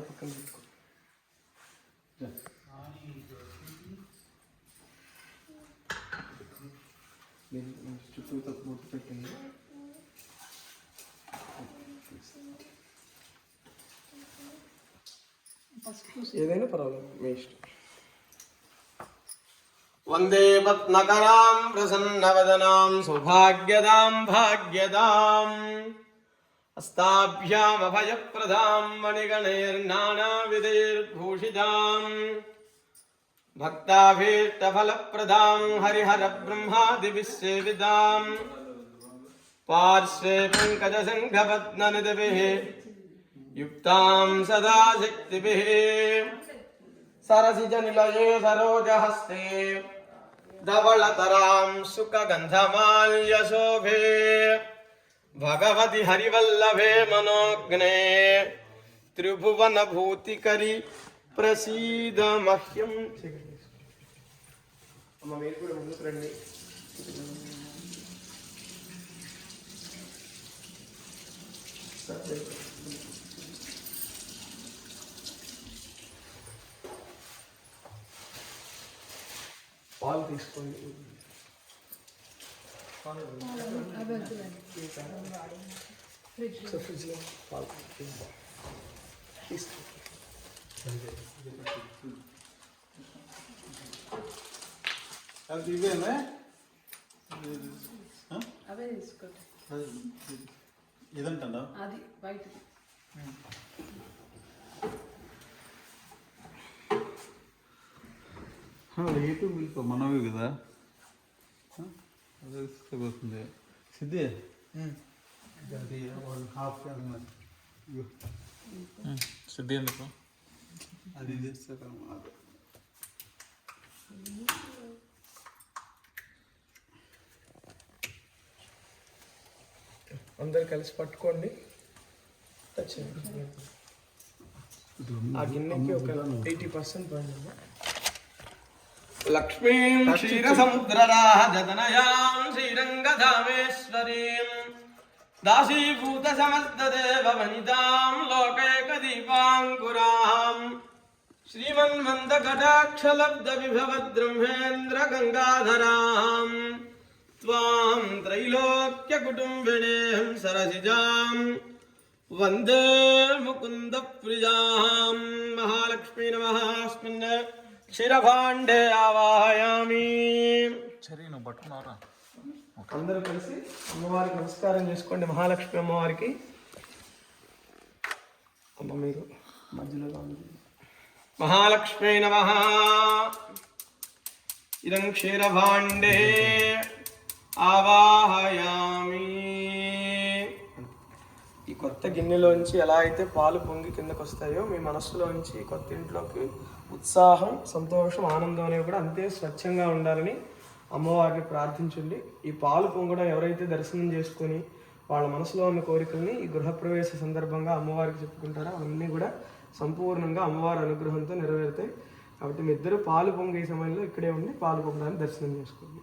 పక్కన తీసుకో. చుట్టూ తక్కువ మూత పెట్టింది. ఏదైనా పర్వాలేదు, మీ ఇష్టం. వందే పద్మకరాం ప్రసన్నవదనాం సౌభాగ్యదాం భాగ్యదాం హస్తాభ్యామభయప్రదాం మణిగణైర్నానావిధైర్భూషితాం భక్తాభీష్టఫలప్రదాం హరిహర బ్రహ్మాదిభిస్సేవితాం పార్శ్వే పంకజశంఖపద్మనిధిభిః యుక్తాం సదా శక్తిభిః సరసిజనిలయే సరోజహస్తే ధవళతరాం సుఖగంధమాల్యశోభే భగవతి హరివల్లభే మనోజ్ఞే త్రిభువనభూతికరి ప్రసీద మహ్యం. అమ్మ మీరు కూడా ముందుకు రండి. పాలు తీసుకోండి. ఫ్రిడ్జ్లో పాలు తీసుకో. అది ఇవేనా? అవే తీసుకోండి. ఇదంటా అది బయట ఏటు మిల్క్ మనవి కదా, అదే వస్తుంది. సిద్ధి అది హాఫ్ సిద్ధి ఎందుకు అది చేస్తాను. అందరు కలిసి పట్టుకోండి. ఆ గిన్నెకి ఒక 80% పడింది. లక్ష్మీం క్షీరసముద్రరాజతనయాం శ్రీరంగధామేశ్వరీం దాసీభూత సమస్తదేవ వనితాం లోకైకదీపాంకురాం శ్రీమన్మందకటాక్షలబ్ధ విభవద్బ్రహ్మేంద్ర గంగాధరాం త్వాం త్రైలోక్యకుటుంబినీం సరసిజాం వందే ముకుంద ప్రియాం. మహాలక్ష్మీ నమః. అస్మిన్ క్షీరభాండే ఆవాహయామి. అందరూ కలిసి అమ్మవారికి నమస్కారం చేసుకోండి. మహాలక్ష్మి అమ్మవారికి. అమ్మ మీరు మధ్యలో మహాలక్ష్మీ నమః. ఇదం క్షీరభాండే ఆవాహయామి. ఈ కొత్త గిన్నెలోంచి ఎలా అయితే పాలు పొంగి కిందకు వస్తాయో మీ మనస్సులోంచి కొత్త ఇంట్లోకి ఉత్సాహం, సంతోషం, ఆనందం అనేవి కూడా అంతే స్వచ్ఛంగా ఉండాలని అమ్మవారిని ప్రార్థించండి. ఈ పాలు పొంగడం ఎవరైతే దర్శనం చేసుకొని వాళ్ళ మనసులో ఉన్న కోరికల్ని ఈ గృహప్రవేశ సందర్భంగా అమ్మవారికి చెప్పుకుంటారో అవన్నీ కూడా సంపూర్ణంగా అమ్మవారి అనుగ్రహంతో నెరవేరుతాయి. కాబట్టి మీ ఇద్దరు పాలు పొంగే సమయంలో ఇక్కడే ఉండి పాలు పొంగడానికి దర్శనం చేసుకోండి.